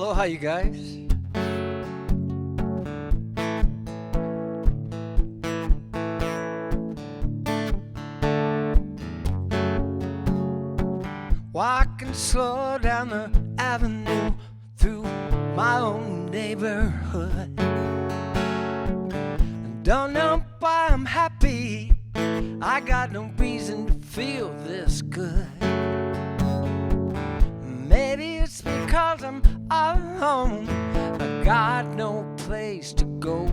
Aloha, you guys. Walking slow down the avenue through my own neighborhood. Don't know why I'm happy. I got no reason to feel this good. Maybe it's because I'm all alone. I got no place to go.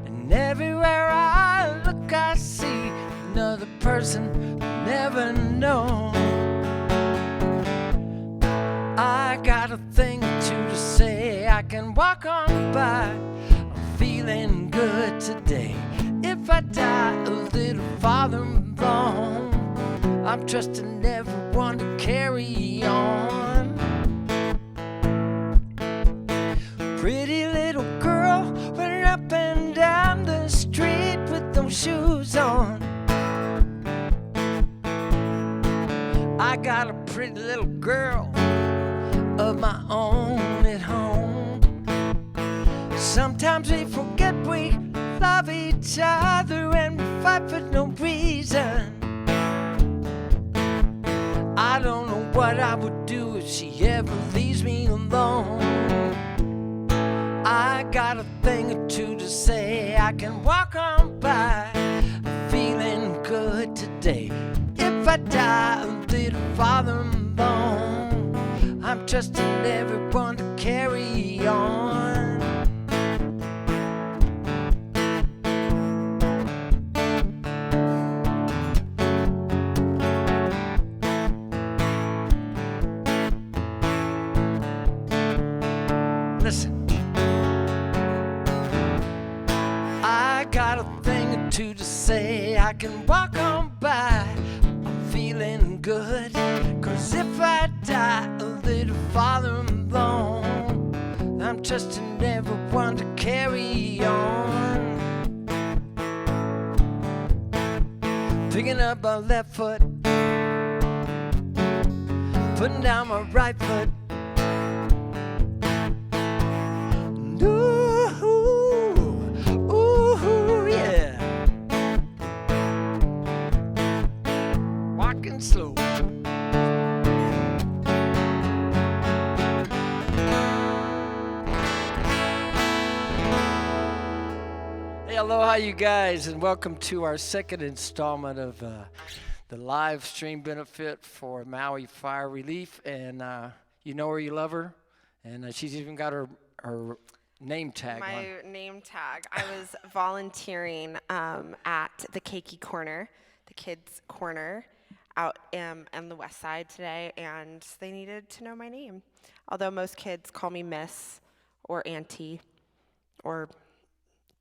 And everywhere I look, I see another person I never known. I got a thing or two to say. I can walk on by. I'm feeling good today. If I die a little farther along, I'm trusting everyone to carry on. Pretty little girl running up and down the street with no shoes on. I got a pretty little girl of my own at home. Sometimes we forget we love each other and we fight for no reason. I don't know what I would do if she ever leaves me alone. I got a thing or two to say. I can walk on by. I'm feeling good today. If I die a little farther alone, I'm trusting everyone to carry on. Listen, I got a thing or two to say. I can walk on by. I'm feeling good. 'Cause if I die a little farther alone, I'm trusting everyone to carry on. Picking up my left foot, putting down my right foot. Slow. Hey, aloha, you guys, and welcome to our second installment of the live stream benefit for Maui Fire Relief. And you know her, you love her, and she's even got her name tag on. My name tag. I was volunteering at the Keiki Corner, the kids' corner, out on the west side today, and they needed to know my name. Although most kids call me Miss or Auntie or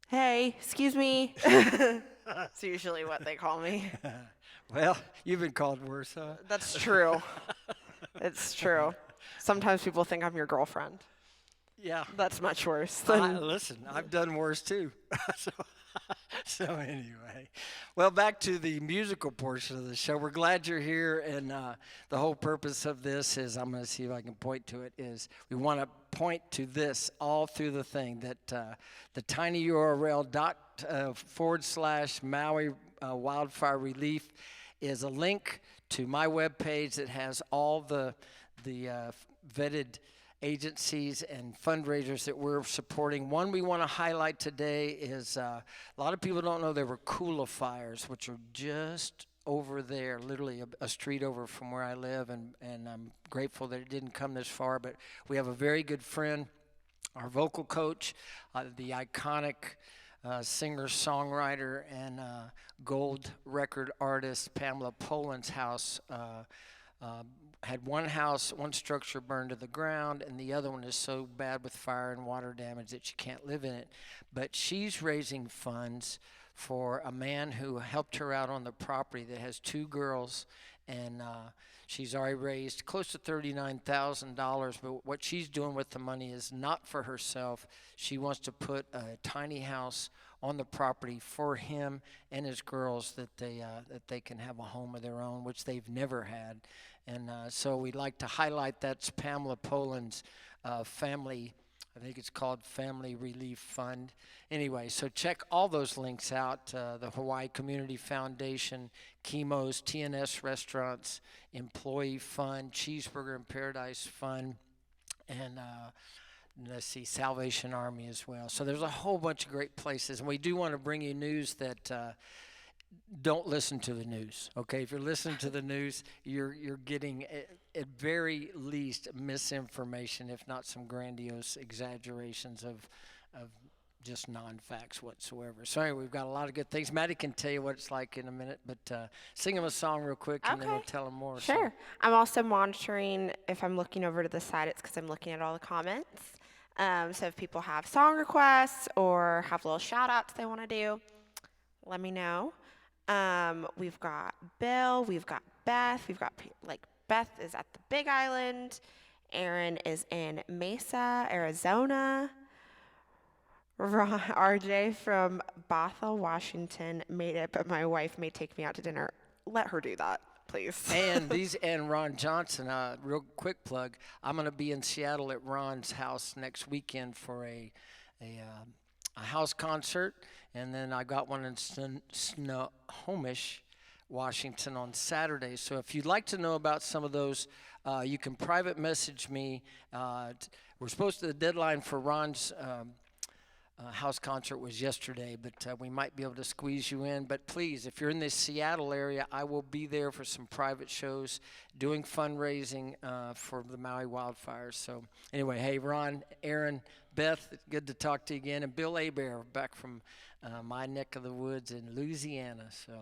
hey, excuse me. It's usually what they call me. Well, you've been called worse, huh? That's true. It's true. Sometimes people think I'm your girlfriend. Yeah. That's much worse. Listen, I've done worse too. So anyway, well, back to the musical portion of the show. We're glad you're here, and the whole purpose of this is, I'm going to see if I can point to it, is we want to point to this all through the thing, that the tiny URL /Maui Wildfire Relief is a link to my webpage that has all the vetted agencies and fundraisers that we're supporting. One we want to highlight today is a lot of people don't know there were Kula fires, which are just over there, literally a street over from where I live, and I'm grateful that it didn't come this far. But we have a very good friend, our vocal coach, the iconic singer-songwriter and gold record artist Pamela Poland's house had one structure burned to the ground, and the other one is so bad with fire and water damage that you can't live in it. But she's raising funds for a man who helped her out on the property that has two girls, and she's already raised close to $39,000. But what she's doing with the money is not for herself. She wants to put a tiny house on the property for him and his girls, that they can have a home of their own, which they've never had. And so we'd like to highlight that's Pamela Poland's family. I think it's called Family Relief Fund. Anyway, so check all those links out. The Hawaii Community Foundation, Chemo's, TNS Restaurants, Employee Fund, Cheeseburger in Paradise Fund, and let's see, Salvation Army as well. So there's a whole bunch of great places. And we do want to bring you news that don't listen to the news, okay? If you're listening to the news, you're getting at very least misinformation, if not some grandiose exaggerations of just non-facts whatsoever. So anyway, we've got a lot of good things. Maddie can tell you what it's like in a minute, but sing them a song real quick, and then we'll tell them more. Sure. So. I'm also monitoring, if I'm looking over to the side, it's because I'm looking at all the comments. So if people have song requests or have little shout-outs they want to do, let me know. We've got Bill, we've got Beth, Beth is at the Big Island, Aaron is in Mesa, Arizona, RJ from Bothell, Washington made it, but my wife may take me out to dinner. Let her do that, please. And Ron Johnson, real quick plug, I'm going to be in Seattle at Ron's house next weekend for a house concert. And then I got one in Snohomish, Washington on Saturday. So if you'd like to know about some of those, you can private message me. The deadline for Ron's house concert was yesterday, but we might be able to squeeze you in. But please, if you're in the Seattle area, I will be there for some private shows doing fundraising for the Maui Wildfires. So anyway, hey, Ron, Aaron, Beth, good to talk to you again. And Bill Abear back from my neck of the woods in Louisiana. So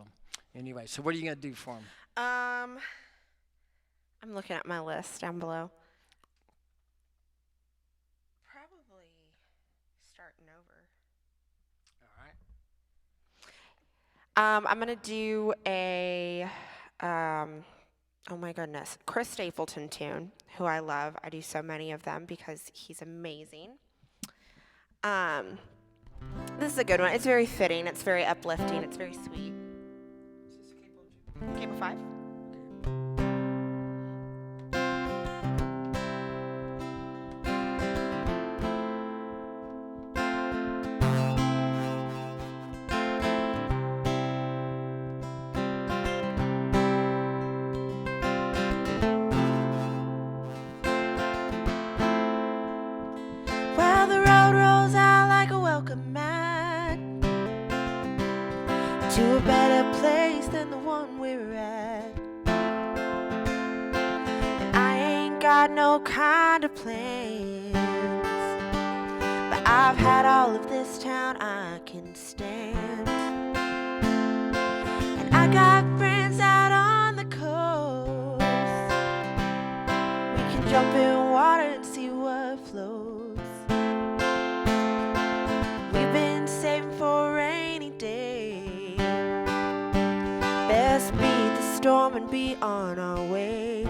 anyway, so what are you going to do for him? I'm looking at my list down below. Probably starting over. All right. I'm going to do a, oh my goodness, Chris Stapleton tune, who I love. I do so many of them because he's amazing. This is a good one. It's very fitting. It's very uplifting. It's very sweet. Is this cable 2? Cable 5? Well, the road rolls out like a welcome mat to a better place than the one we're at. And I ain't got no kind of plans, but I've had all of this town I can stand. And I got friends out on the coast. We can jump in water and see what flows. We've been saving for a rainy day. Best beat the storm and be on our way.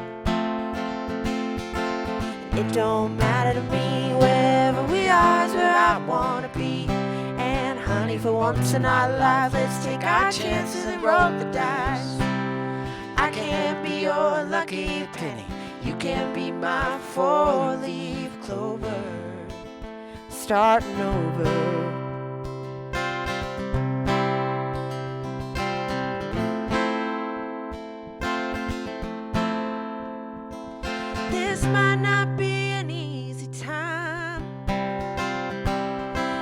It don't matter to me, wherever we are is where I wanna be. And honey, for once in our lives, let's take our chances and roll the dice. I can't be your lucky penny, you can't be my four-leaf clover. Starting over. This might not be an easy time.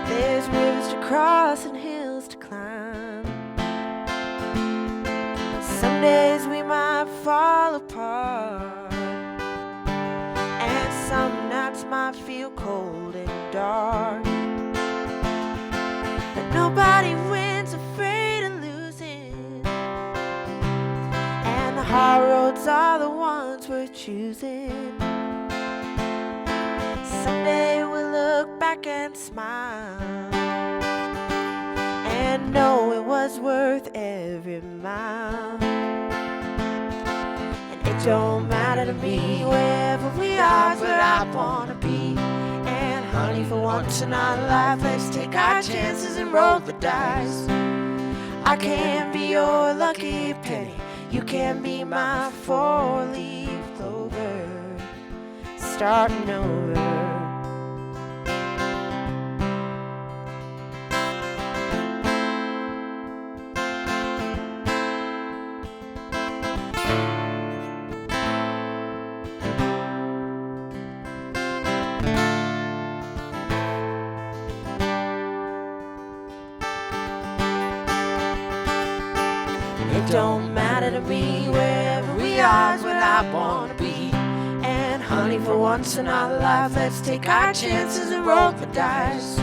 There's rivers to cross and hills to climb. Some days we might fall apart, and some nights might feel cold and dark. But nobody wins afraid of losing, and the hard roads are the ones worth choosing. Someday we'll look back and smile and know it was worth every mile. And it don't matter to me, wherever we are is where I wanna be. And honey, for once in our life, let's take our chances and roll the dice. I can be your lucky penny, you can be my four-leaf clover, starting over. It don't matter to me, wherever we are is where I wanna be. And honey, for once in our life, let's take our chances and roll the dice.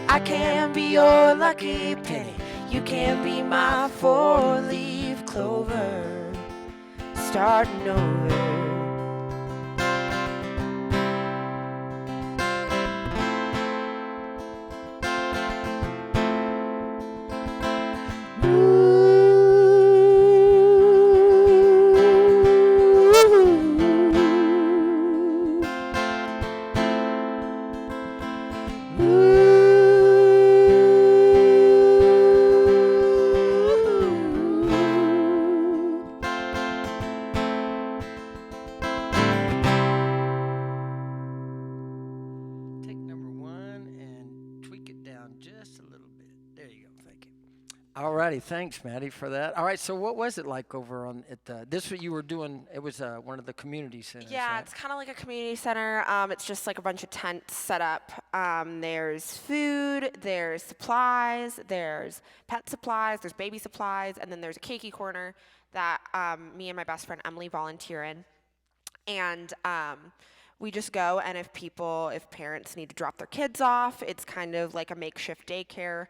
I can be your lucky penny, you can be my four-leaf clover, starting over. Take number 1 and tweak it down just a little bit. There you go. Thank you. All righty. Thanks, Maddie, for that. All right. So what was it like over on at the, this what you were doing? It was one of the community centers. Yeah, right? it's kind of like a community center. It's just like a bunch of tents set up. There's food, there's supplies, there's pet supplies, there's baby supplies, and then there's a keiki corner that me and my best friend Emily volunteer in. And we just go, and if parents need to drop their kids off, it's kind of like a makeshift daycare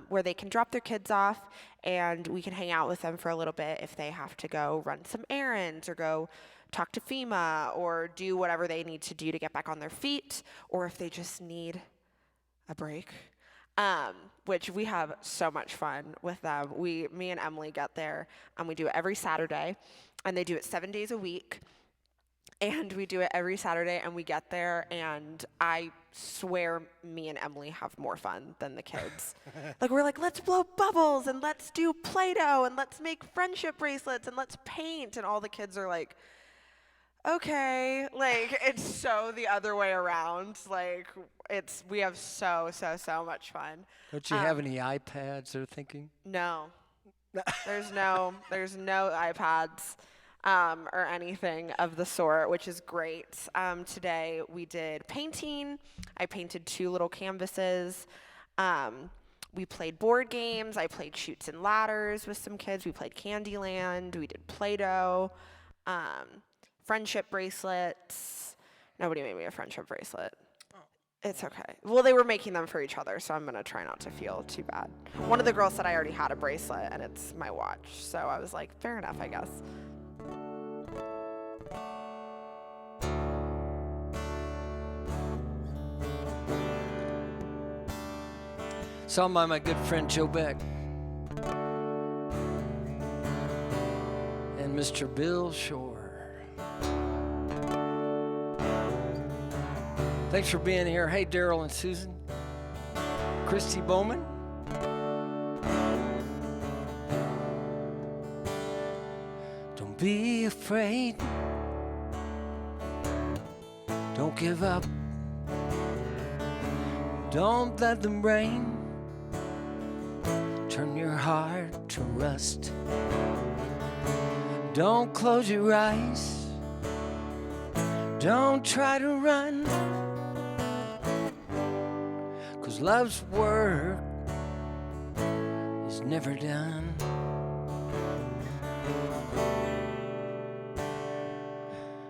where they can drop their kids off, and we can hang out with them for a little bit if they have to go run some errands or go talk to FEMA or do whatever they need to do to get back on their feet, or if they just need a break. Which we have so much fun with them. Me and Emily get there, and we do it every Saturday, and they do it 7 days a week. And we do it every Saturday, and we get there, and I swear me and Emily have more fun than the kids. Like, we're like, let's blow bubbles, and let's do Play-Doh, and let's make friendship bracelets, and let's paint. And all the kids are like, okay. Like, it's so the other way around. Like, we have so much fun. Don't you have any iPads they're thinking? No. There's no iPads. Or anything of the sort, which is great. Today we did painting. I painted 2 little canvases. We played board games. I played Chutes and Ladders with some kids. We played Candyland. We did Play-Doh. Friendship bracelets. Nobody made me a friendship bracelet. It's okay. Well, they were making them for each other, so I'm going to try not to feel too bad. One of the girls said I already had a bracelet, and it's my watch. So I was like, fair enough, I guess. Sung by my good friend Joe Beck and Mr. Bill Shore. Thanks for being here. Hey, Daryl and Susan. Christy Bowman. Don't be afraid. Don't give up. Don't let them rain turn your heart to rust. Don't close your eyes. Don't try to run. 'Cause love's work is never done.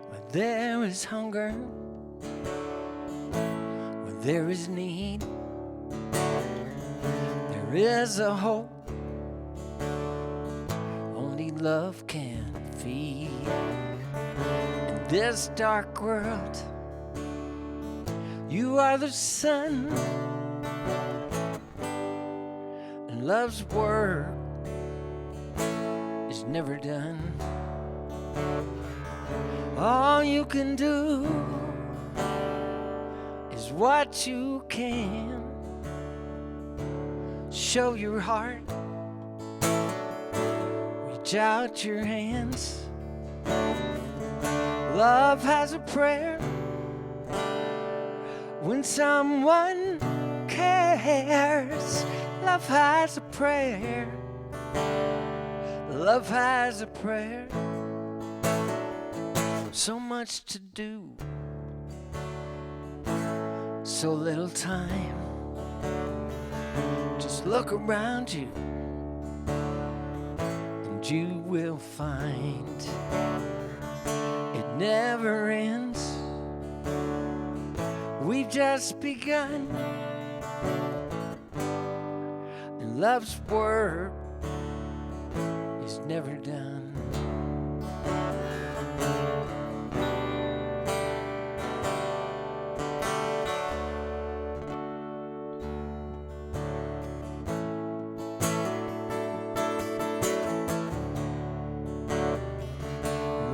When there is hunger, when there is need, there is a hope only love can feed. In this dark world, you are the sun, and love's work is never done. All you can do is what you can. Show your heart, reach out your hands. Love has a prayer when someone cares. Love has a prayer. Love has a prayer. So much to do, so little time. Just look around you and you will find it never ends. We've just begun, and love's work is never done.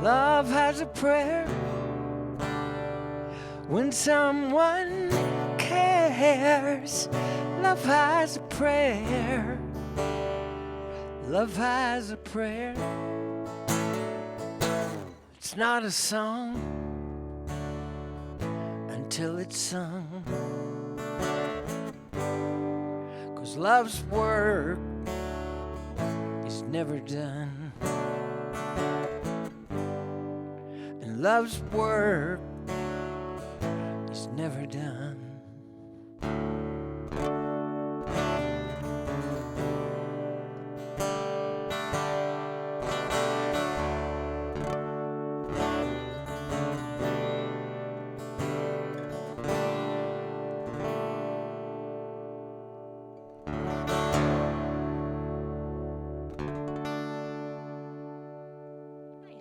Love has a prayer when someone cares. Love has a prayer. Love has a prayer. It's not a song until it's sung, 'cause love's work is never done. Love's work is never done.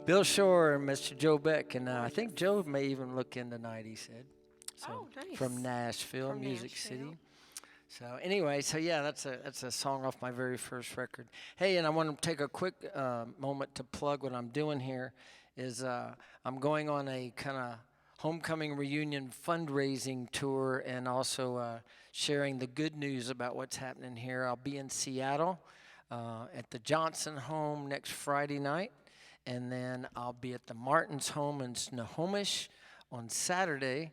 Bill Shore and Mr. Joe Beck, and I think Joe may even look in tonight, he said. So, nice. From Nashville, From Music Nashville. City. So anyway, yeah, that's a song off my very first record. Hey, and I want to take a quick moment to plug what I'm doing here. Is I'm going on a kind of homecoming reunion fundraising tour, and also sharing the good news about what's happening here. I'll be in Seattle at the Johnson home next Friday night. And then I'll be at the Martin's home in Snohomish on Saturday.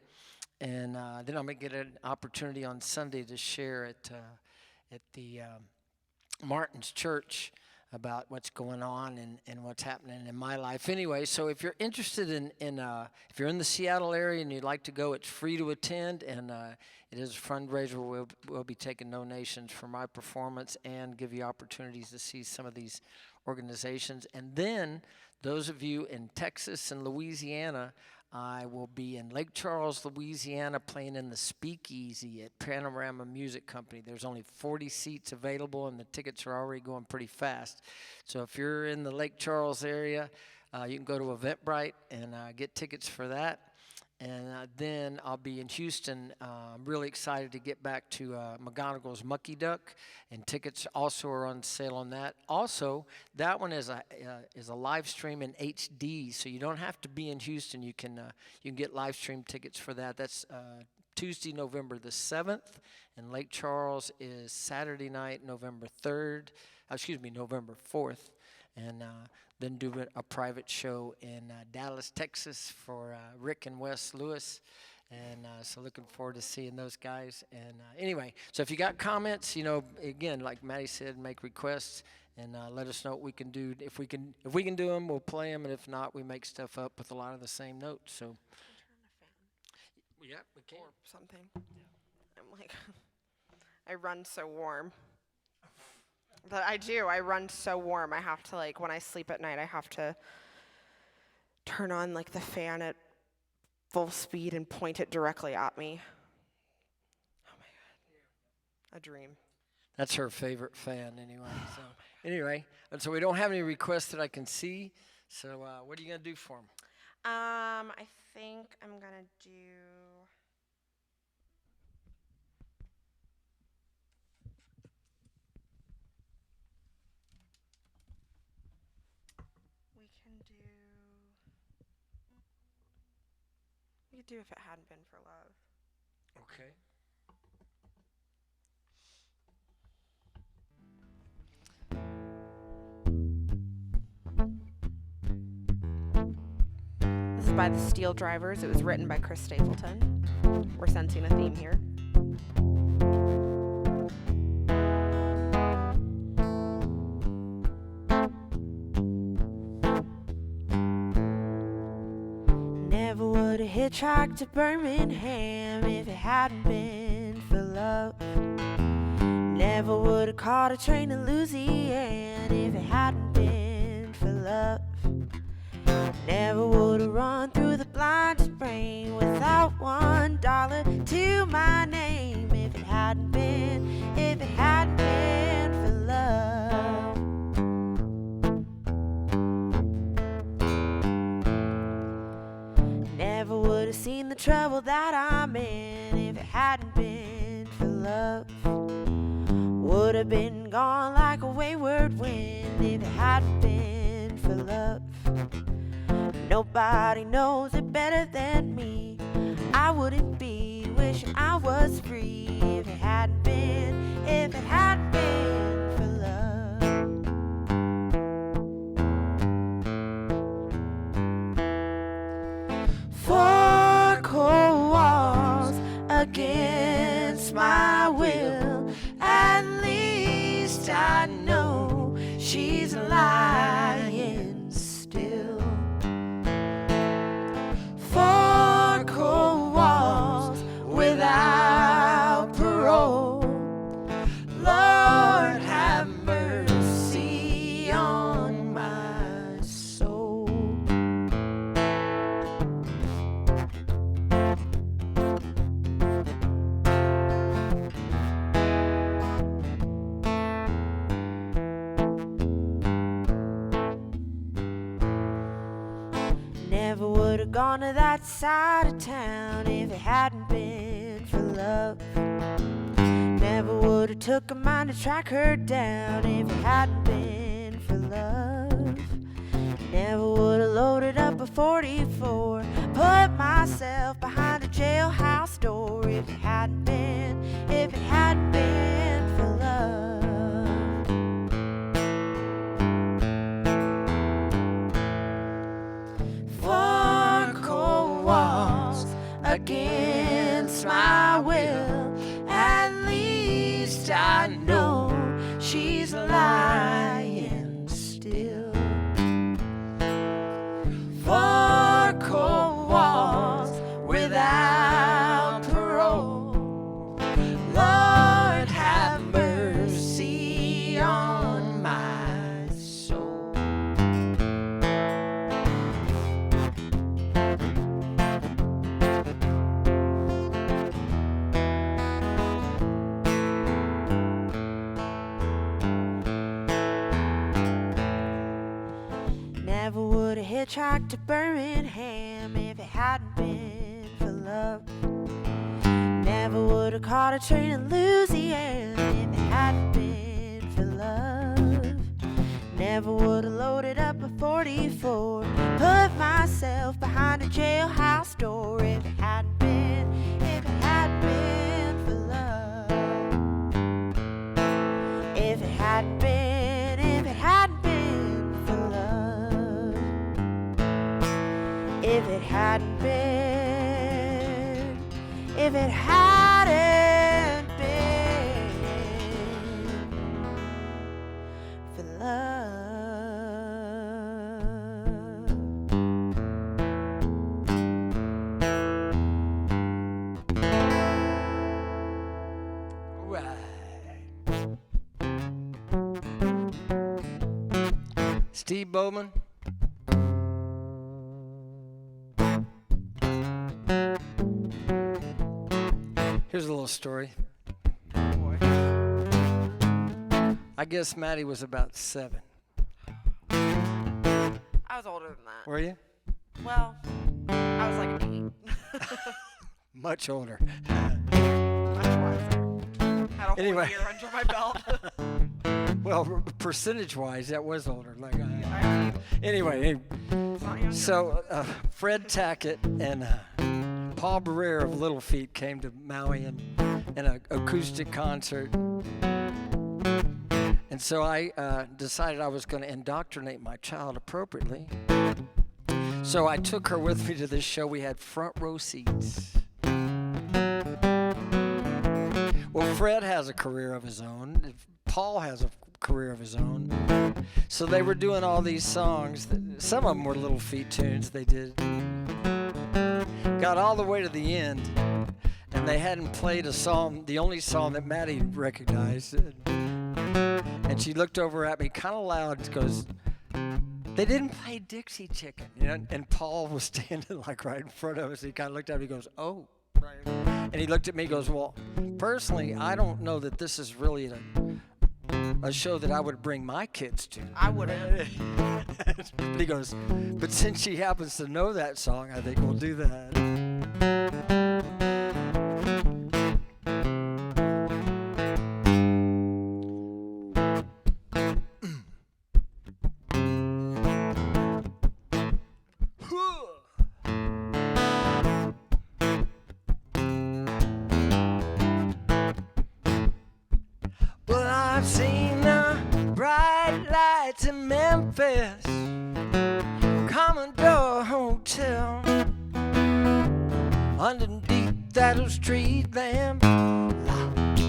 And then I'm going to get an opportunity on Sunday to share at the Martin's church about what's going on and what's happening in my life. Anyway, so if you're interested in if you're in the Seattle area and you'd like to go, it's free to attend. And it is a fundraiser. We'll be taking donations for my performance and give you opportunities to see some of these organizations. And then those of you in Texas and Louisiana, I will be in Lake Charles, Louisiana, playing in the Speakeasy at Panorama Music Company. There's only 40 seats available, and the tickets are already going pretty fast. So if you're in the Lake Charles area, you can go to Eventbrite and get tickets for that. And then I'll be in Houston. I'm really excited to get back to McGonagall's Mucky Duck, and tickets also are on sale on that. Also, that one is a live stream in HD, so you don't have to be in Houston. You can get live stream tickets for that. That's Tuesday, November the 7th, and Lake Charles is Saturday night, November 4th, and then do a private show in Dallas, Texas for Rick and Wes Lewis. And so looking forward to seeing those guys. And anyway, so if you got comments, again, like Maddie said, make requests and let us know what we can do. If we can do them, we'll play them. And if not, we make stuff up with a lot of the same notes. So, yeah, we can. Or something. Yeah. I'm like, I run so warm. But I do. I run so warm. I have to, when I sleep at night, I have to turn on, the fan at full speed and point it directly at me. Oh, my God. A dream. That's her favorite fan, anyway. So, and so we don't have any requests that I can see. So what are you going to do for them? I think I'm going to do... We could do If It Hadn't Been for Love. Okay. This is by the Steel Drivers. It was written by Chris Stapleton. We're sensing a theme here. Never would have hitchhiked to Birmingham if it hadn't been for love. Never would have caught a train to Louisiana if it hadn't been for love. Never would have run through the blindest rain without $1 to my name if it hadn't been for love. Never would have seen the trouble that I'm in if it hadn't been for love. Would have been gone like a wayward wind if it hadn't been for love. Nobody knows it better than me. I wouldn't be wishing I was free if it hadn't been for love. Four cold walls against my will. At least I know she's lying still. Four cold walls without parole. Lord have mercy on my soul. Never would have gone to that side of town if it hadn't been for love. Never would have took a mind to track her down if it hadn't been for love. Never would have loaded up a 44, put myself behind a jailhouse door if it hadn't been for love. Four cold walls against my will. At least I know she's lying still. Four cold walls without parole. Lord have mercy on my soul. Never would have hitchhiked to Birmingham if it hadn't been for love. Never would have caught a train in Louisiana if it hadn't been for love. Never would have loaded up a 44, put myself behind a jailhouse door if it hadn't been for love. If it hadn't been for love. If it hadn't been for love. Steve Bowman. Here's a little story. I guess Maddie was about 7. I was older than that. Were you? Well, I was like 8. Much older. Much wiser. Had a whole Anyway. year under my belt. Well, percentage-wise, that was older. Like, I mean, anyway, it's not younger. so Fred Tackett and Paul Barrere of Little Feat came to Maui in an acoustic concert. And so I decided I was going to indoctrinate my child appropriately. So I took her with me to this show. We had front row seats. Well, Fred has a career of his own. Paul has a career of his own. So they were doing all these songs. Some of them were Little Feat tunes they did. Got all the way to the end, and they hadn't played a song, the only song that Maddie recognized. And she looked over at me kind of loud and goes, "They didn't play Dixie Chicken." You know? And Paul was standing like right in front of us. He kind of looked at me and goes, "Oh, right." And he looked at me and goes, "Well, personally, I don't know that this is really a show that I would bring my kids to." I wouldn't. He goes, "But since she happens to know that song, I think we'll do that." Well, I've seen the bright lights in Memphis, Commodore Hotel, underneath that old street lamp,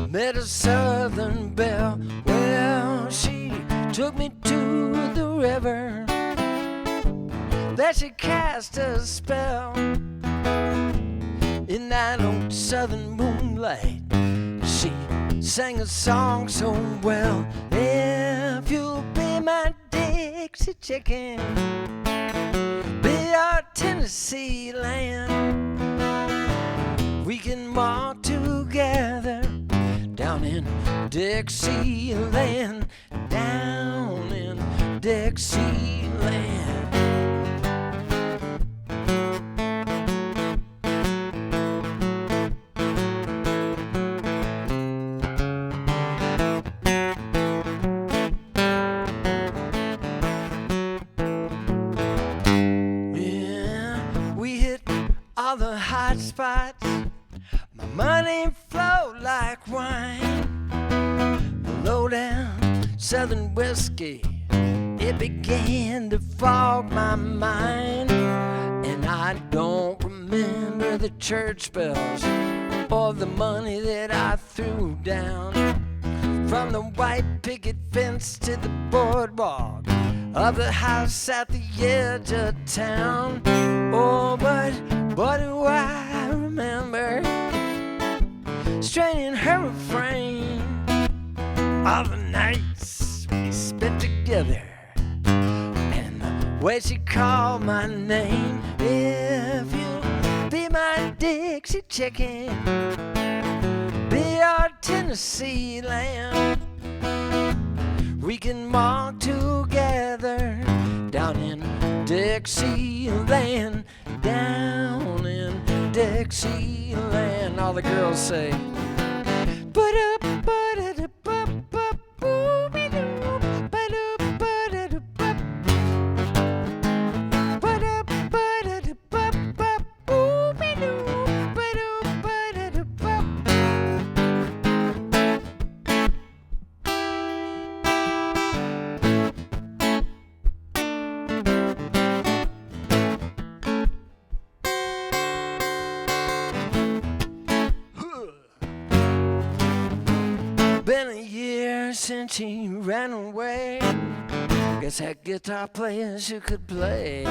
met a Southern belle. Well, she took me to the river, there she cast a spell. In that old Southern moonlight, she sang a song so well. If you'll be my Dixie Chicken, be our Tennessee land, we can walk together down in Dixieland, down in Dixieland. All the hot spots, my money flowed like wine. Low down Southern whiskey, it began to fog my mind. And I don't remember the church bells or the money that I threw down. From the white picket fence to the boardwalk of the house at the edge of town. Oh, but do I remember straining her refrain, all the nights we spent together, and the way she called my name. If you'll be my Dixie Chicken, be our Tennessee lamb, we can walk together down in Dixieland, down in Dixieland. All the girls say, been a year since she ran away. Guess that guitar player she could play.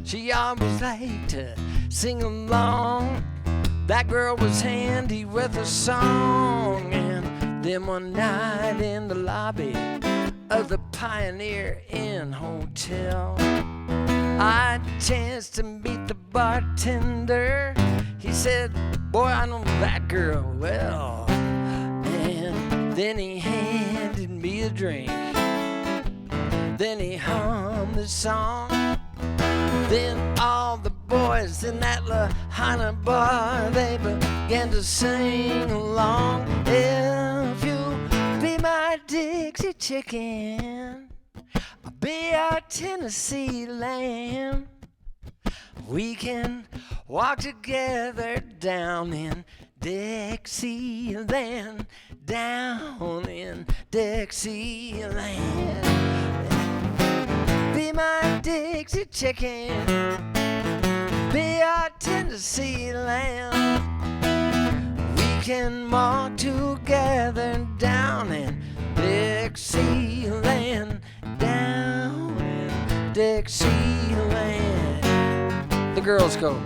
She always liked to sing along. That girl was handy with a song. And then one night in the lobby of the Pioneer Inn Hotel, I chanced to meet the bartender. He said, "Boy, I know that girl well." And then he handed me a drink. Then he hummed the song. Then all the boys in that Lahaina bar, they began to sing along. If you be my Dixie Chicken, I'll be our Tennessee lamb, We can walk together down in Dixieland, down in Dixieland. Be my Dixie chicken, be our Tennessee lamb. We can walk together down in Dixieland, down in Dixieland. The girls go.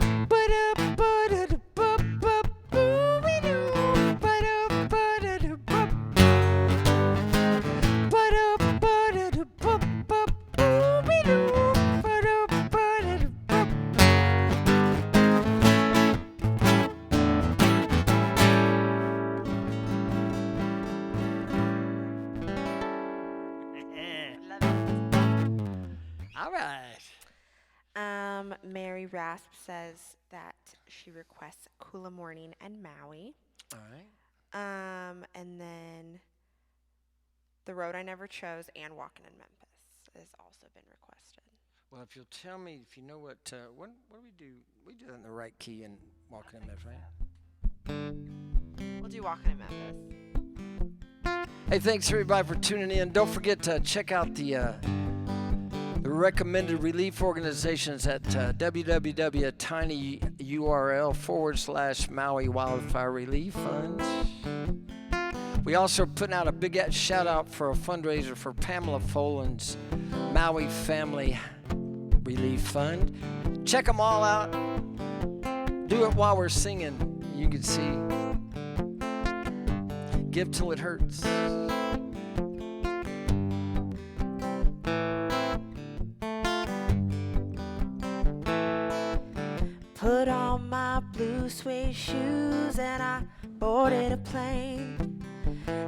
All right. Mary Rasp says that she requests Kula Morning and Maui. All right. And then The Road I Never Chose and Walkin' in Memphis has also been requested. Well, if you'll tell me if you know what do we do? We do it in the right key and Walking in Memphis, right? We'll do Walkin' in Memphis. Hey, thanks everybody for tuning in. Don't forget to check out the recommended relief organizations at www.tinyurl/Maui Wildfire Relief Funds. We also putting out a big shout out for a fundraiser for Pamela Folan's Maui Family Relief Fund. Check them all out. Do it while we're singing. You can see. Give till it hurts. Put on my blue suede shoes and I boarded a plane.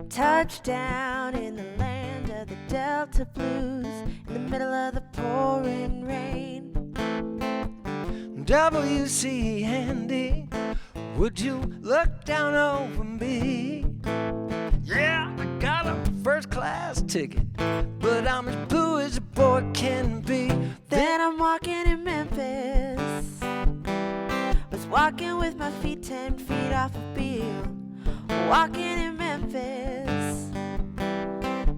Touchdown in the land of the Delta Blues in the middle of the pouring rain. W.C. Handy, would you look down over me? Yeah, I got a first class ticket, but I'm as blue as a boy can be. Then I'm walking in Memphis. Was walking with my feet 10 feet off a Beale. Walking in Memphis.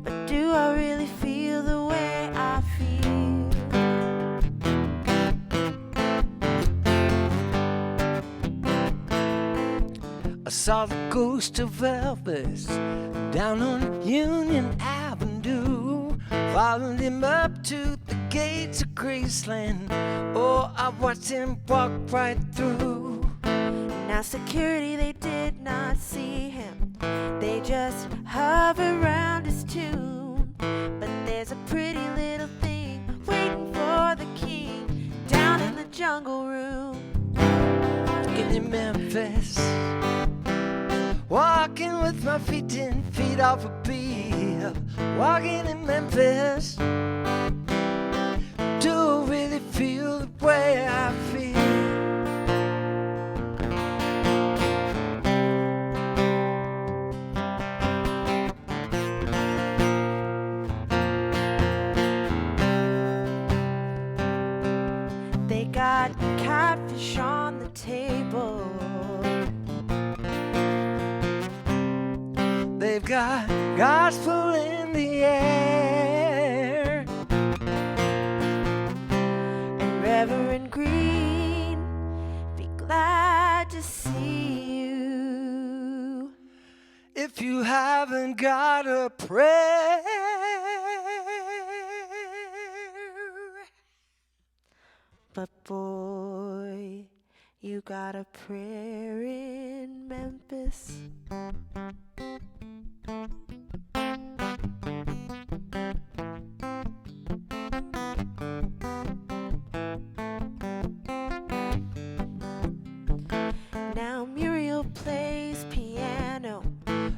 But do I really feel the way I feel? I saw the ghost of Elvis down on Union Avenue. Followed him up to the gates of Graceland. Oh, I watched him walk right through. Now security, they did not see him. They just hover around his tomb. But there's a pretty little thing waiting for the king down in the jungle room. In Memphis, walking with my feet 10 feet off a Beale. Walking in Memphis, do I really feel the way I feel? They got catfish on the table. They've got gospel in the air. And Reverend Green, be glad to see you. If you haven't got a prayer, but boy, you got a prayer in Memphis. Now Muriel plays piano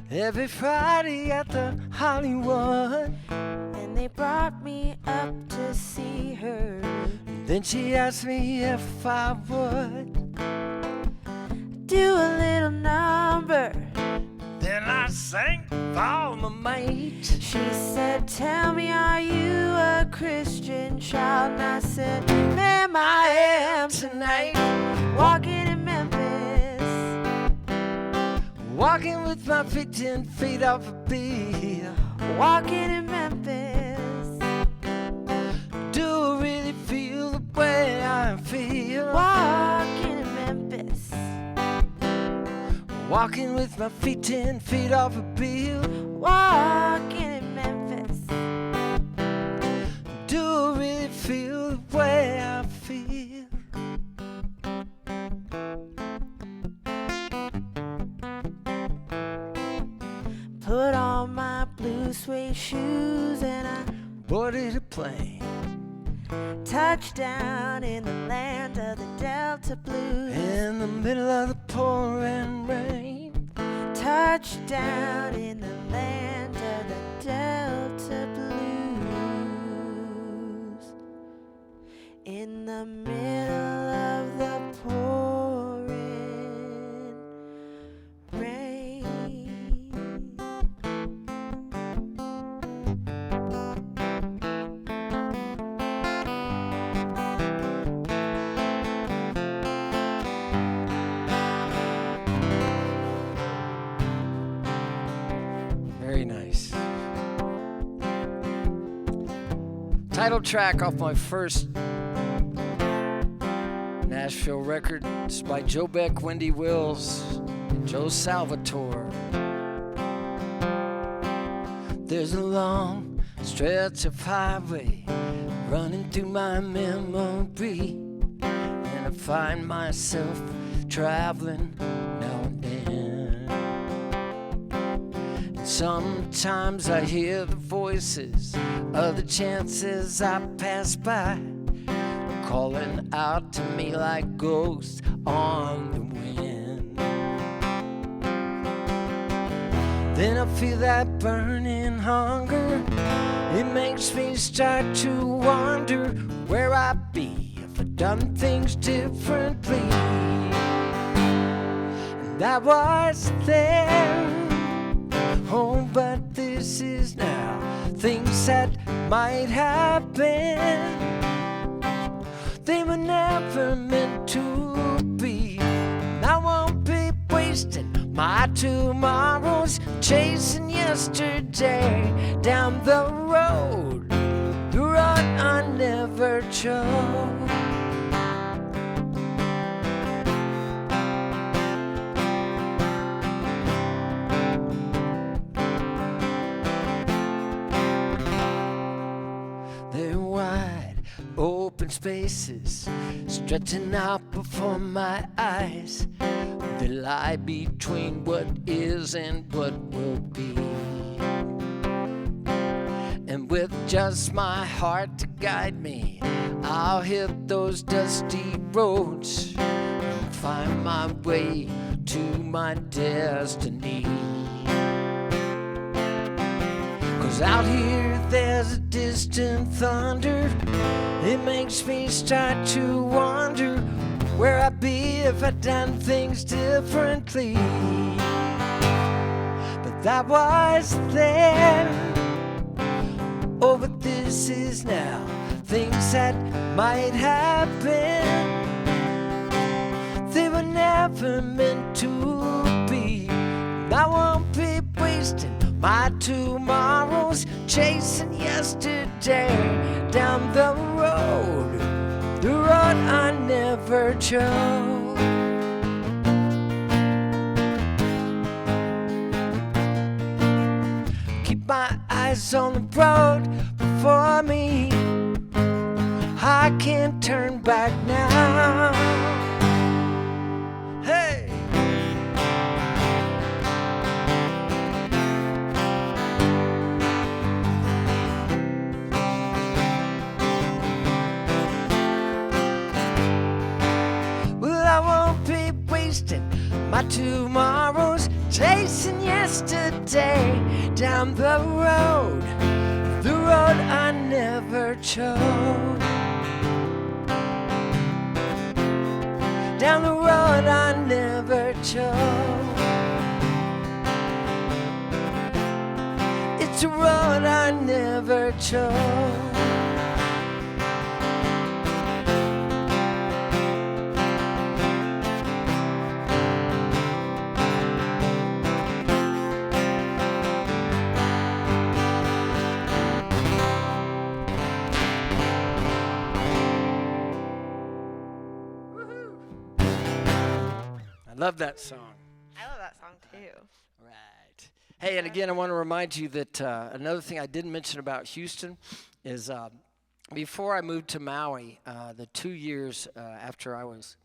every Friday at the Hollywood. and they brought me up to see her. Then she asked me if I would Do a little number. Then I sang for my mate. She said, tell me, are you a Christian child? And I said, ma'am, I am. tonight. Walking in Memphis. Walking with my feet 10 feet off a beat. Walking in Memphis. Do I really feel the way I feel? Walking in Memphis. Walking with my feet 10 feet off a beat. Walking in Memphis. Do I really feel the way I feel? Put on my blue suede shoes and I Boarded a plane touchdown in the land of the Delta Blues. in the middle of the pouring rain. Touchdown in the land of the Delta Blues. In the middle of the pouring rain. Very nice. Title track off my first Nashville record. It's by Joe Beck, Wendy Wills, and Joe Salvatore. There's a long stretch of highway running through my memory, and I find myself traveling now and then. Sometimes I hear the voices of the chances I pass by, calling out to me like ghosts on the wind. Then I feel that burning hunger. It makes me start to wonder where I'd be if I'd done things differently. And I was there. Oh, but this is now things that might happen. They were never meant to be. I won't be wasting my tomorrows chasing yesterday down the road I never chose. Open spaces stretching out before my eyes. They lie between what is and what will be. And with just my heart to guide me, I'll hit those dusty roads and find my way to my destiny. 'Cause out here there's a distant thunder. It makes me start to wonder where I'd be if I'd done things differently. But that was then. Oh, but this is now things that might happen. They were never meant to be. I won't be wasting my tomorrows chasing yesterday down the road I never chose. Keep my eyes on the road before me. I can't turn back now. Hey! My tomorrows chasing yesterday down the road I never chose. Down the road I never chose. It's a road I never chose. I love that song. I love that song too. Right. Hey, and again, I want to remind you that another thing I didn't mention about Houston is before I moved to Maui, the 2 years after I was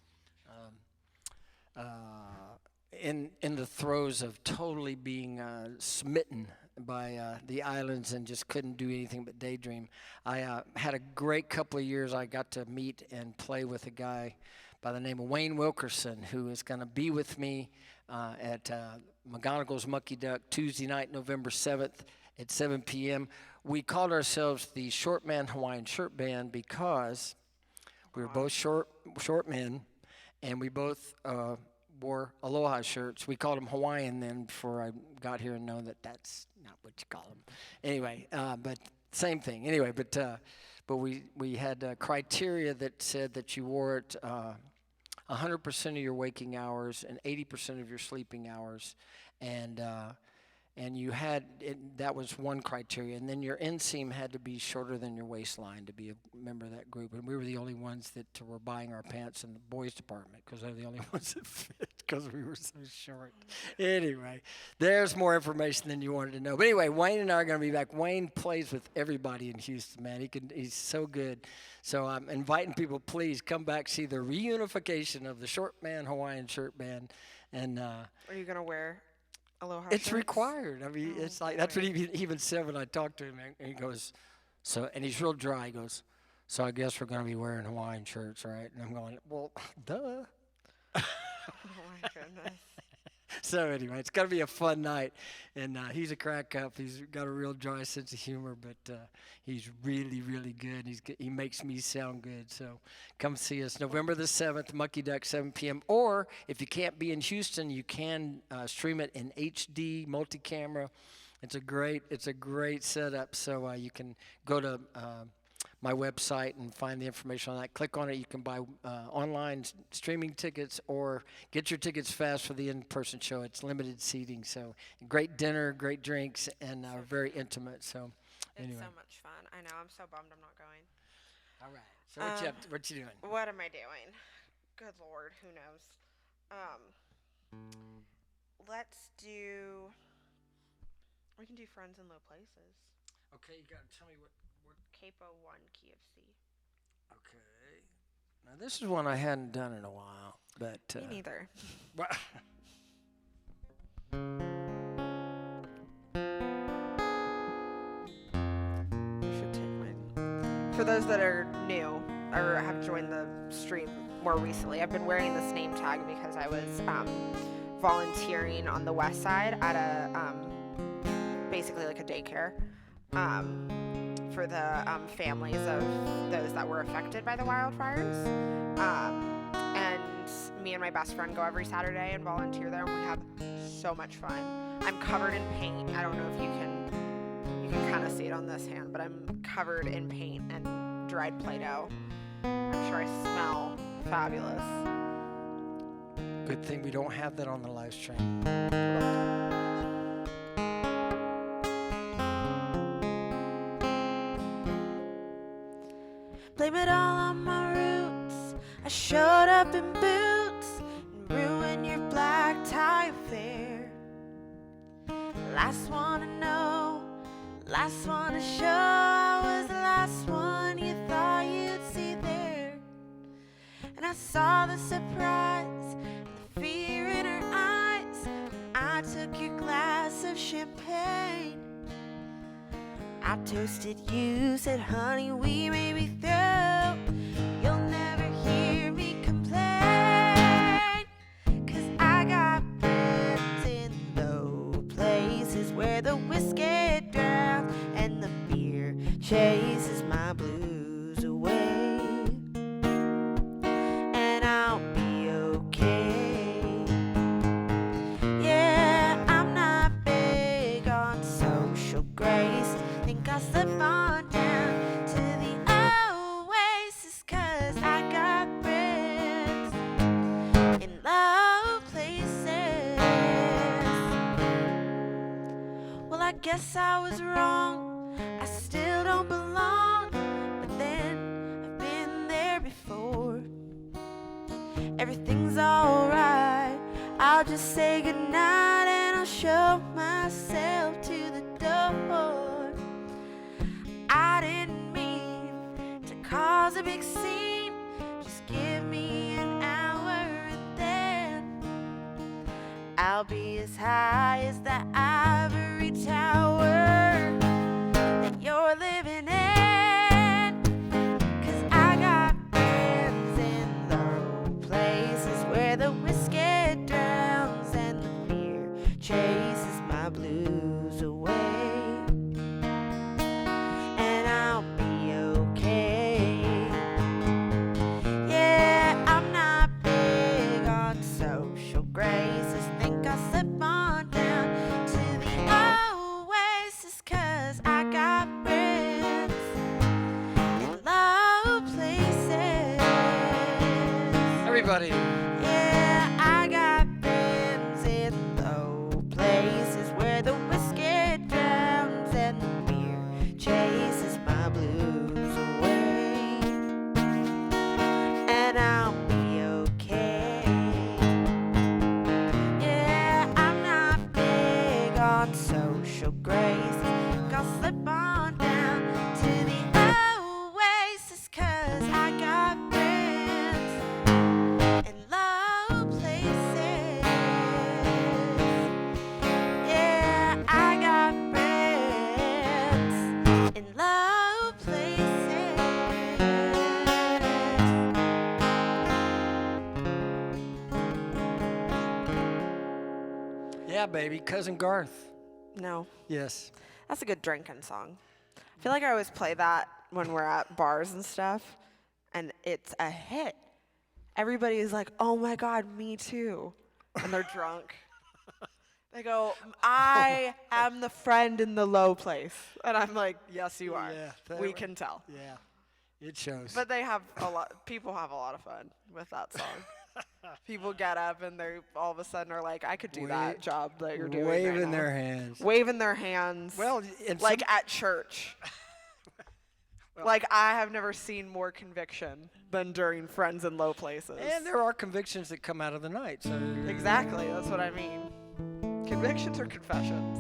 in the throes of totally being smitten by the islands and just couldn't do anything but daydream, I had a great couple of years. I got to meet and play with a guy by the name of Wayne Wilkerson, who is going to be with me at McGonagall's Mucky Duck Tuesday night, November 7th at 7 p.m. We called ourselves the Short Man Hawaiian Shirt Band because we were both short men, and we both wore aloha shirts. We called them Hawaiian then before I got here and known that that's not what you call them. Anyway, but same thing. Anyway, but we had criteria that said that you wore it 100% of your waking hours and 80% of your sleeping hours, and you had that was one criteria, and then your inseam had to be shorter than your waistline to be a member of that group. And we were the only ones that were buying our pants in the boys department because they're the only ones that fit because we were so short. Anyway, there's more information than you wanted to know. But anyway, Wayne and I are going to be back. Wayne plays with everybody in Houston, man. He's so good. So I'm inviting people, please come back, see the reunification of the Short Man Hawaiian Shirt Band. And Are you gonna wear aloha it's shirts? required. I mean, it's like that's what he even said when I talked to him. And he goes, and he's real dry. He goes, so I guess we're going to be wearing Hawaiian shirts, right? And I'm going, well, duh. Oh my goodness. So anyway, it's going to be a fun night. And he's a crack up. He's got a real dry sense of humor, but he's really, really good. He makes me sound good. So come see us November the 7th, Mucky Duck, 7 p.m. Or if you can't be in Houston, you can stream it in HD, multi-camera. It's a great setup. So you can go to my website and find the information on that. Click on it. You can buy online streaming tickets or get your tickets fast for the in-person show. It's limited seating, so great dinner, great drinks, and very intimate. So anyway. It's so much fun. I know. I'm so bummed I'm not going. All right. So what you doing? What am I doing? Good Lord, who knows? Let's do. We can do Friends in Low Places. Okay, you got to tell me what. Capo 1 KFC. Okay. Now this is one I hadn't done in a while, but Me neither. Should take mine. For those that are new or have joined the stream more recently, I've been wearing this name tag because I was volunteering on the west side at a basically like a daycare. For the families of those that were affected by the wildfires. And me and my best friend go every Saturday and volunteer there, and we have so much fun. I'm covered in paint. I don't know if you can kind of see it on this hand, but I'm covered in paint and dried Play-Doh. I'm sure I smell fabulous. Good thing we don't have that on the live stream. Blame it all on my roots. I showed up in boots and ruined your black tie affair. Last one to know, last one to show. I was the last one you thought you'd see there. And I saw the surprise, the fear in her eyes. I took your glass of champagne. I toasted you, said, honey, we may be through. You'll never hear me complain. 'Cause I got friends in low places where the whiskey drowns and the beer chases my blues away. And I'll be okay. Yeah, I'm not big on social grace. Think I'll slip on down to the oasis, 'cause I got friends in low places. Well, I guess I was wrong, I still don't belong, but then I've been there before. Everything's alright I'll just say goodnight and I'll show myself to the door. I didn't mean to cause a big scene. Just give me an hour and then I'll be as high as the ivory tower that you're living in. 'Cause I got friends in low places where the whiskey drowns and the fear chases my blues away. And I'll be okay. Yeah, I'm not big on social graces. Think I'll slip on down to the oasis, 'cause I got friends in low places. Everybody. Yeah, I got friends in low places where the whiskey drowns and the beer chases my blues away. And I'll be okay. Yeah, I'm not big on social graces. I'll slip on down to the oasis, 'cause I got friends in low places. Yeah, I got friends in low places. Yeah, baby. Cousin Garth. No, Yes. that's a good drinking song. I feel like I always play that when we're at bars and stuff, and it's a hit. Everybody is like, "Oh my God, me too," and they're drunk. They go, "I am the friend in the low place," and I'm like, "Yes, you are. Yeah, We can tell." Yeah. It shows. But they have a lot. People have a lot of fun with that song. People get up and they all of a sudden are like, "I could do that job that you're doing." right waving now." their hands. Waving their hands. Well, and like at church. Well- Like I have never seen more conviction than during Friends in Low Places. and there are convictions that come out of the night. So Exactly, that's what I mean. Convictions or confessions?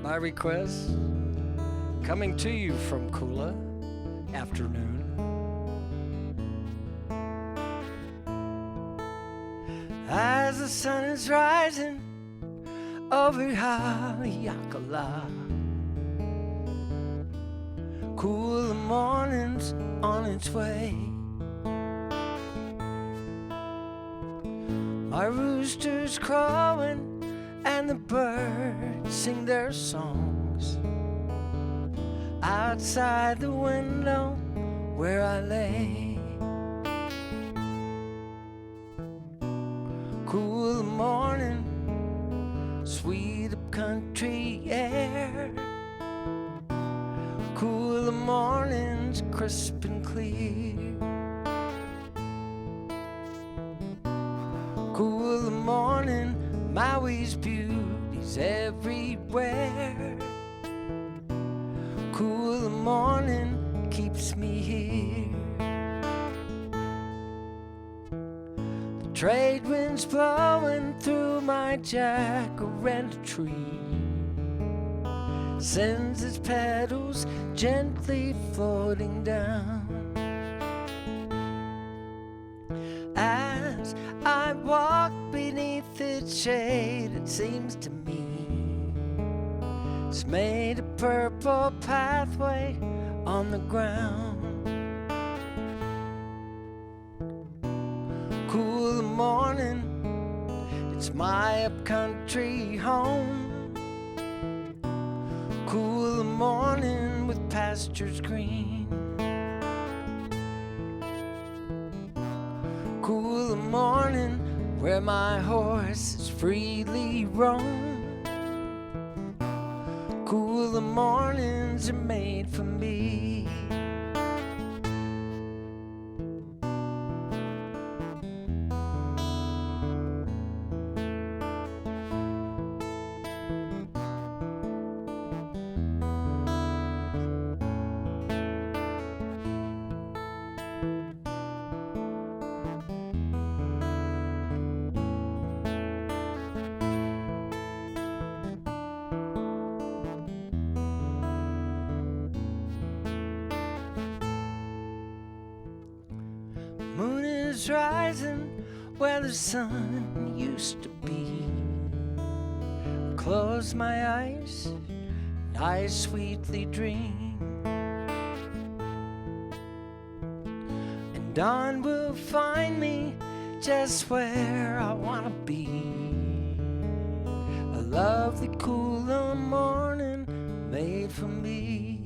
my request coming to you from Kula afternoon. As the sun is rising over Haleakala, cool the morning's on its way. My rooster's crowing and the birds sing their songs outside the window where I lay. Cool the morning, sweet up country air. Cool the mornings, crisp and clear. Cool the morning, Maui's beauty's everywhere. Cool the morning, keeps me here. The trade wind's blowing through my jacaranda tree, sends its petals gently floating down. As I walk beneath its shade, it seems to me it's made a purple pathway on the ground. Cool the morning, it's my upcountry home. Cool the morning with pastures green. Cool the morning where my horses freely roam. Cool the mornings are made for me. is rising where the sun used to be. Close my eyes and I sweetly dream, and dawn will find me just where I wanna be. A lovely cooler morning made for me.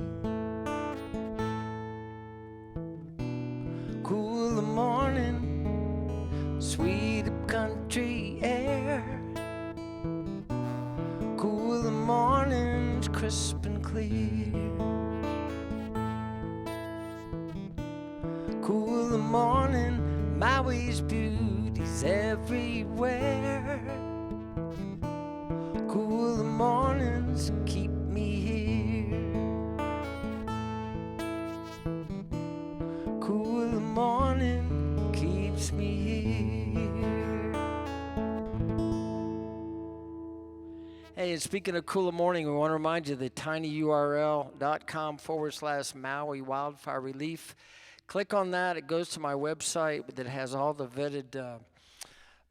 Cooler morning, sweet country air. Cooler mornings, crisp and clear. Cooler morning, Maui's beauty's everywhere. Cooler mornings keep me here. Cooler morning keeps me here. Hey, and speaking of cooler morning, we want to remind you the tinyurl.com/Maui Wildfire Relief. Click on that. It goes to my website that has all the vetted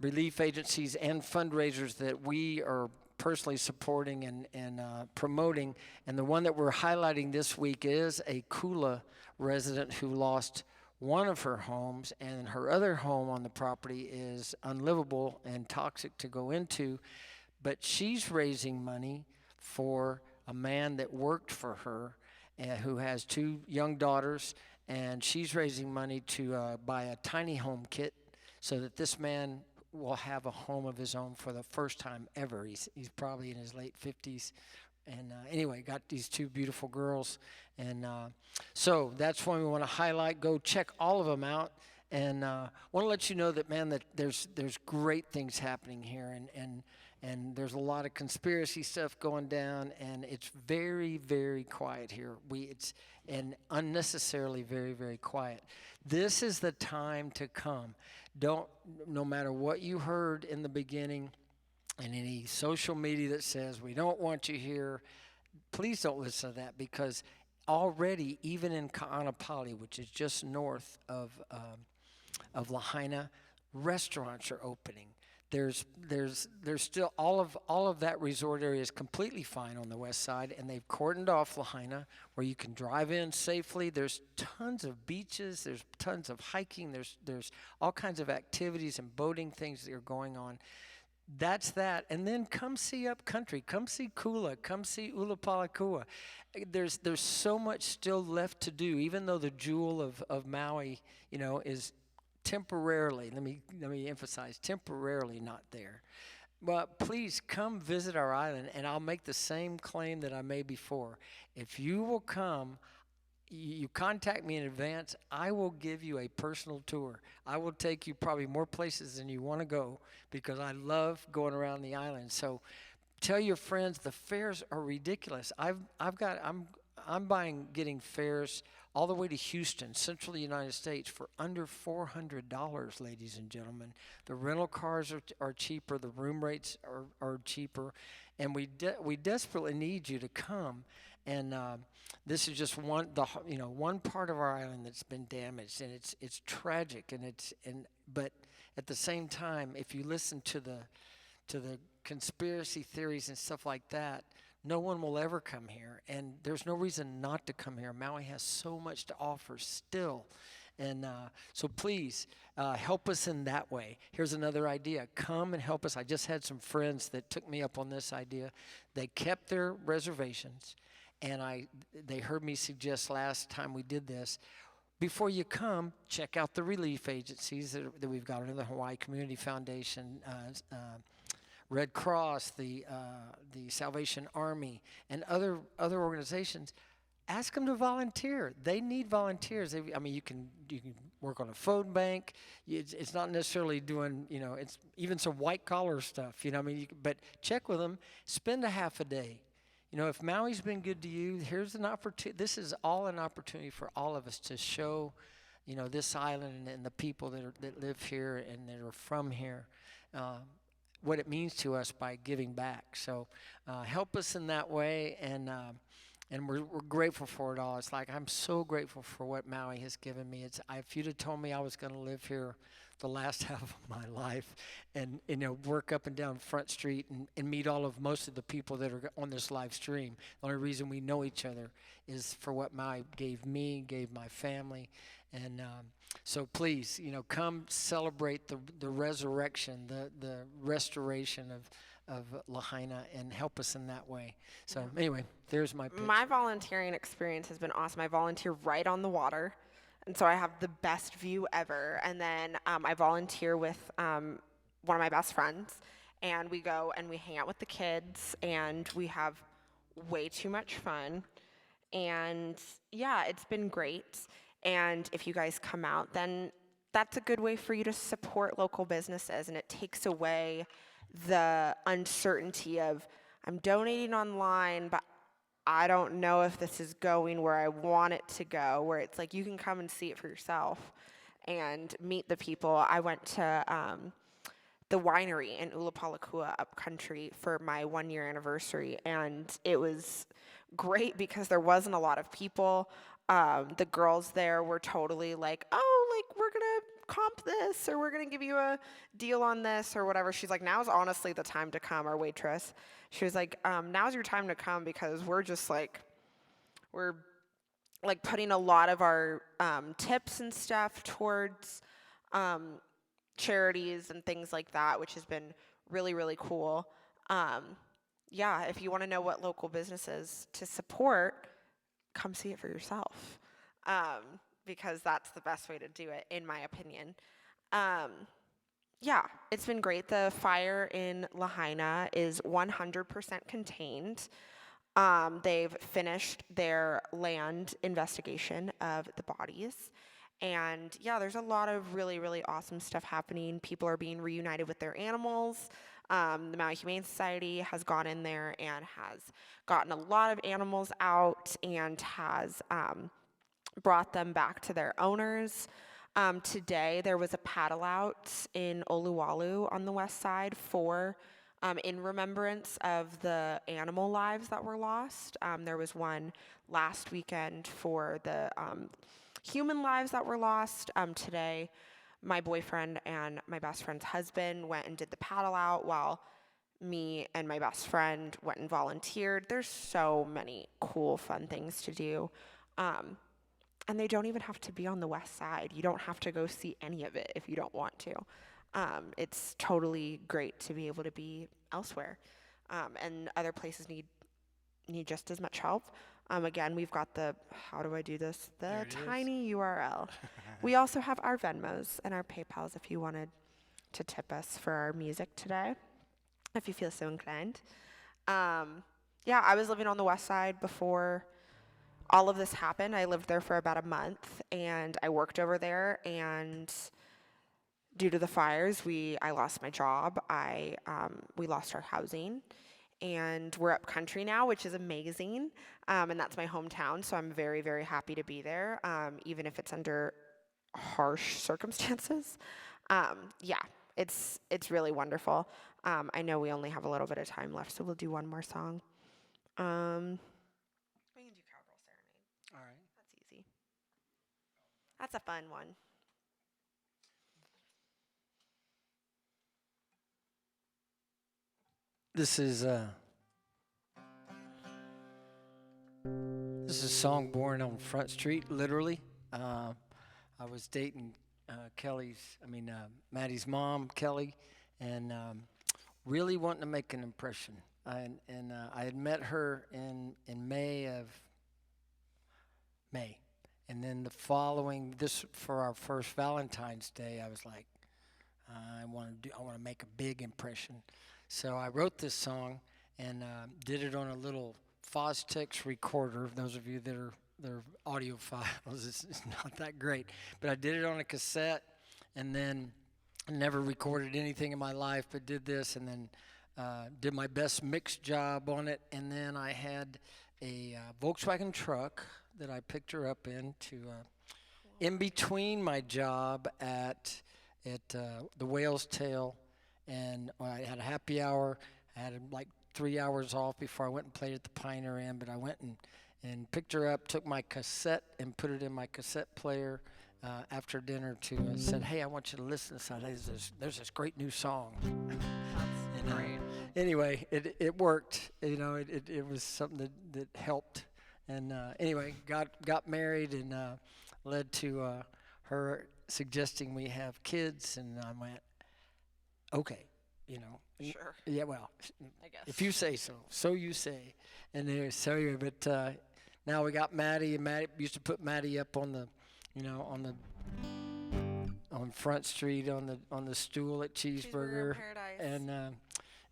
relief agencies and fundraisers that we are personally supporting and promoting. And the one that we're highlighting this week is a Kula resident who lost one of her homes, and her other home on the property is unlivable and toxic to go into. But she's raising money for a man that worked for her who has 2 young daughters, and she's raising money to buy a tiny home kit so that this man will have a home of his own for the first time ever. He's probably in his late 50s. And anyway, got these 2 beautiful girls. And so that's one we want to highlight. Go check all of them out. And want to let you know that, man, that there's great things happening here. And there's a lot of conspiracy stuff going down. And it's very, very quiet here. It's unnecessarily very, very quiet. This is the time to come. No matter what you heard in the beginning and any social media that says we don't want you here, please don't listen to that, because already, even in Ka'anapali, which is just north of Lahaina, restaurants are opening. There's still all of that resort area is completely fine on the west side, and they've cordoned off Lahaina where you can drive in safely. There's tons of beaches, there's tons of hiking, there's all kinds of activities and boating things that are going on. That's that. And then come see Up Country, come see Kula, come see Ulapalakua. There's so much still left to do, even though the jewel of Maui, is temporarily, let me emphasize, temporarily not there. But please come visit our island, and I'll make the same claim that I made before. If you will come, you contact me in advance, I will give you a personal tour. I will take you probably more places than you want to go, because I love going around the island. So tell your friends, the fares are ridiculous. I'm getting fares all the way to Houston, central United States, for under $400, ladies and gentlemen. The rental cars are cheaper, the room rates are cheaper, and we desperately need you to come. And this is just one part of our island that's been damaged, and it's tragic, but at the same time, if you listen to the conspiracy theories and stuff like that, no one will ever come here, and there's no reason not to come here. Maui has so much to offer still, and so please help us in that way. Here's another idea. Come and help us. I just had some friends that took me up on this idea. They kept their reservations, and they heard me suggest last time we did this, before you come, check out the relief agencies that we've got under the Hawaii Community Foundation, Red Cross, the Salvation Army, and other organizations. Ask them to volunteer. They need volunteers. You can work on a phone bank. It's not necessarily doing, it's even some white collar stuff. But check with them. Spend a half a day. If Maui's been good to you, here's an opportunity. This is all an opportunity for all of us to show, this island and the people that live here and that are from here, what it means to us by giving back. So help us in that way, and and we're grateful for it all. It's like I'm so grateful for what Maui has given me. If you'd have told me I was going to live here the last half of my life, and work up and down Front Street and meet most of the people that are on this live stream. The only reason we know each other is for what Maui gave me, gave my family, and so please, come celebrate the resurrection, the restoration of Lahaina, and help us in that way. So anyway, there's my pitch. My volunteering experience has been awesome. I volunteer right on the water, and so I have the best view ever. And then I volunteer with one of my best friends, and we go and we hang out with the kids, and we have way too much fun. And yeah, it's been great. And if you guys come out, then that's a good way for you to support local businesses, and it takes away the uncertainty of, I'm donating online, but I don't know if this is going where I want it to go, where it's like you can come and see it for yourself and meet the people. I went to the winery in Ulapalakua up country for my 1-year anniversary, and it was great because there wasn't a lot of people. The girls there were totally like, oh, like, we're gonna comp this, or we're gonna give you a deal on this, or whatever. She's like, now's honestly the time to come. Our waitress, she was like, now's your time to come, because we're putting a lot of our tips and stuff towards charities and things like that, which has been really, really cool. Yeah, if you want to know what local businesses to support, come see it for yourself, because that's the best way to do it, in my opinion. Yeah, it's been great. The fire in Lahaina is 100% contained. They've finished their land investigation of the bodies. And yeah, there's a lot of really, really awesome stuff happening. People are being reunited with their animals. The Maui Humane Society has gone in there and has gotten a lot of animals out and has brought them back to their owners. Today, there was a paddle out in Oluwalu on the west side in remembrance of the animal lives that were lost. There was one last weekend for the human lives that were lost. Today, my boyfriend and my best friend's husband went and did the paddle out, while me and my best friend went and volunteered. There's so many cool, fun things to do. And they don't even have to be on the west side. You don't have to go see any of it if you don't want to. It's totally great to be able to be elsewhere. And other places need just as much help. Again, we've got how do I do this? The tiny URL. We also have our Venmos and our PayPals if you wanted to tip us for our music today, if you feel so inclined. Yeah, I was living on the west side before all of this happened. I lived there for about a month, and I worked over there, and due to the fires, I lost my job. We lost our housing, and we're up country now, which is amazing. And that's my hometown, so I'm very, very happy to be there, even if it's under harsh circumstances. Yeah, it's really wonderful. I know we only have a little bit of time left, so we'll do one more song. We can do Cowgirl Serenade. All right. That's easy. That's a fun one. This is a song born on Front Street, literally. I was dating Maddie's mom, Kelly, and really wanting to make an impression. I had met her in May, and then for our first Valentine's Day, I was like, I want to make a big impression. So I wrote this song and did it on a little Fostex recorder. Those of you that are audiophiles, it's not that great. But I did it on a cassette, and then I never recorded anything in my life, but did this, and then did my best mix job on it. And then I had a Volkswagen truck that I picked her up in between my job at the Whale's Tail, and I had a happy hour. I had like 3 hours off before I went and played at the Pioneer Inn, but I went and picked her up, took my cassette and put it in my cassette player after dinner said, hey, I want you to listen to this. There's this great new song. That's great. Anyway, it worked. It was something that helped. And anyway, got married and led to her suggesting we have kids. And I went, okay, Sure. Yeah, well, I guess. if you say so, so you say. And but now we got Maddie, and Maddie used to put Maddie up on the, on Front Street on the stool at Cheeseburger. Paradise. And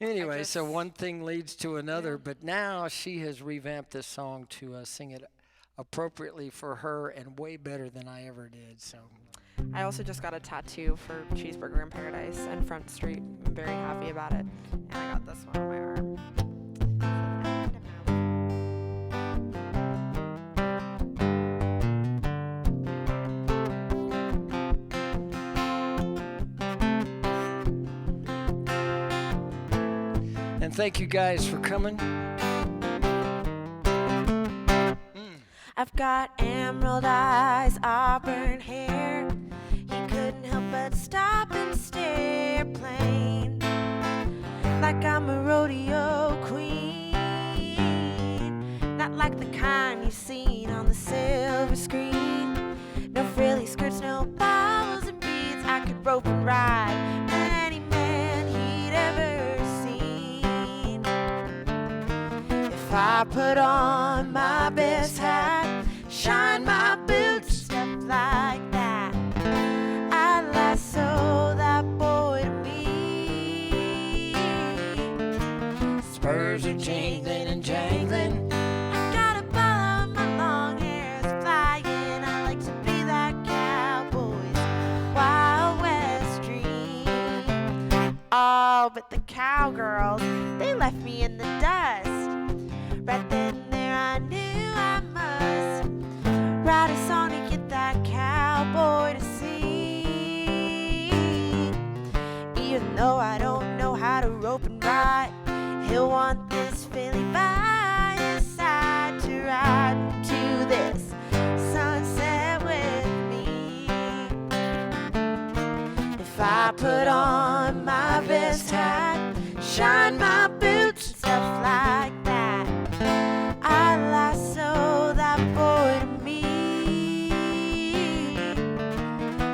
anyway, so one thing leads to another, but now she has revamped this song to sing it appropriately for her and way better than I ever did. So I also just got a tattoo for Cheeseburger in Paradise and Front Street. I'm very happy about it. And I got this one on my arm. And thank you guys for coming. I've got emerald eyes, auburn hair. He couldn't help but stop and stare, plain like I'm a rodeo queen, not like the kind you've seen on the silver screen. No frilly skirts, no baubles and beads. I could rope and ride any man he'd ever seen. If I put on my best hat, shine my boots, stuff like that, I'd lasso that boy to me. Spurs are jingling and jangling. I gotta follow my long hair's flying. I like to be that cowboy's Wild West dream. Oh, but the cowgirls, they left me in the dust. Right then and there I knew I must write a song to get that cowboy to see. Even though I don't know how to rope and ride, he'll want this filly by his side to ride to this sunset with me. If I put on my best hat, shine my boots and stuff like that, I lasso that boy to me.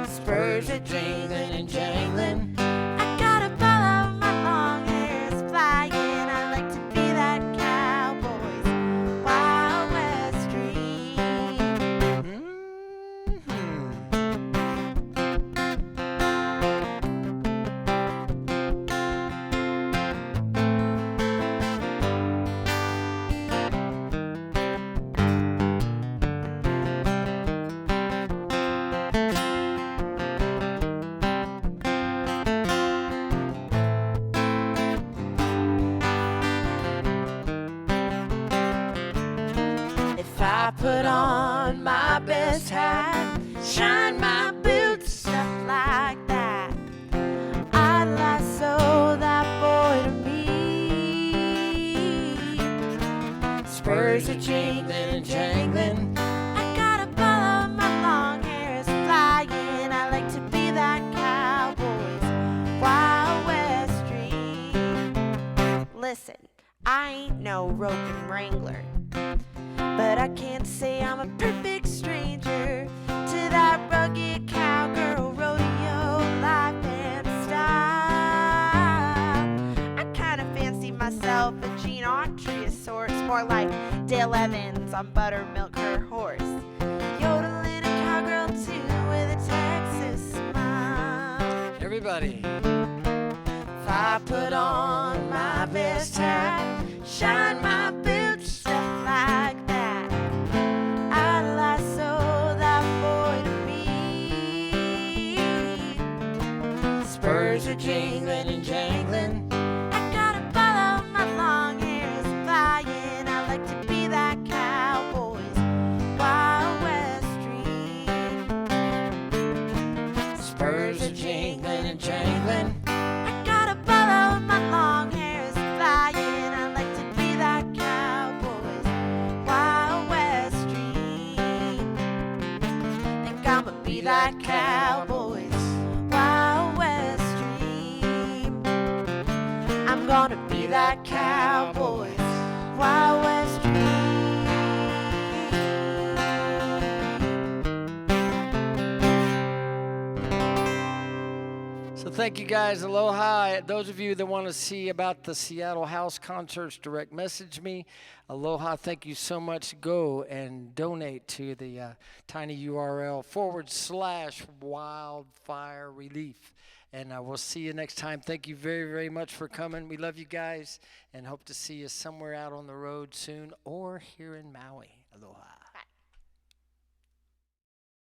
Spurs are jingling and jangling. I gotta follow my long hair's flying. I like to be that cowboy's Wild West dream. If I put on my best hat, shine my boots, stuff like that, I'd lasso that boy to me. Spurs are jingling and jangling. I gotta follow my long hair's flying. I like to be that cowboy's Wild West dream. Listen, I ain't no roping wrangler, but I can't say I'm a perfect stranger to that rugged cowgirl rodeo life and style. I kind of fancy myself a Gene Autry of sorts, more like Dale Evans on Buttermilk her horse, yodeling a cowgirl too with a Texas smile. Everybody. If I put on my best hat, shine my boots, stuff like that, I lasso that boy to me. Spurs are jingling and jangling. I gotta follow my long hair's flying. I like to be that cowboy's Wild West dream. Spurs are jingling and jangling. I gotta follow my long hair's flying. I like to be that cowboy's Wild West be that cowboy's Wild West dream. I'm gonna be that cowboy's Wild West dream. So thank you guys. Aloha. Those of you that want to see about the Seattle House concerts, direct message me. Aloha. Thank you so much. Go and donate to the tiny URL /wildfire relief. And we'll see you next time. Thank you very, very much for coming. We love you guys and hope to see you somewhere out on the road soon or here in Maui. Aloha.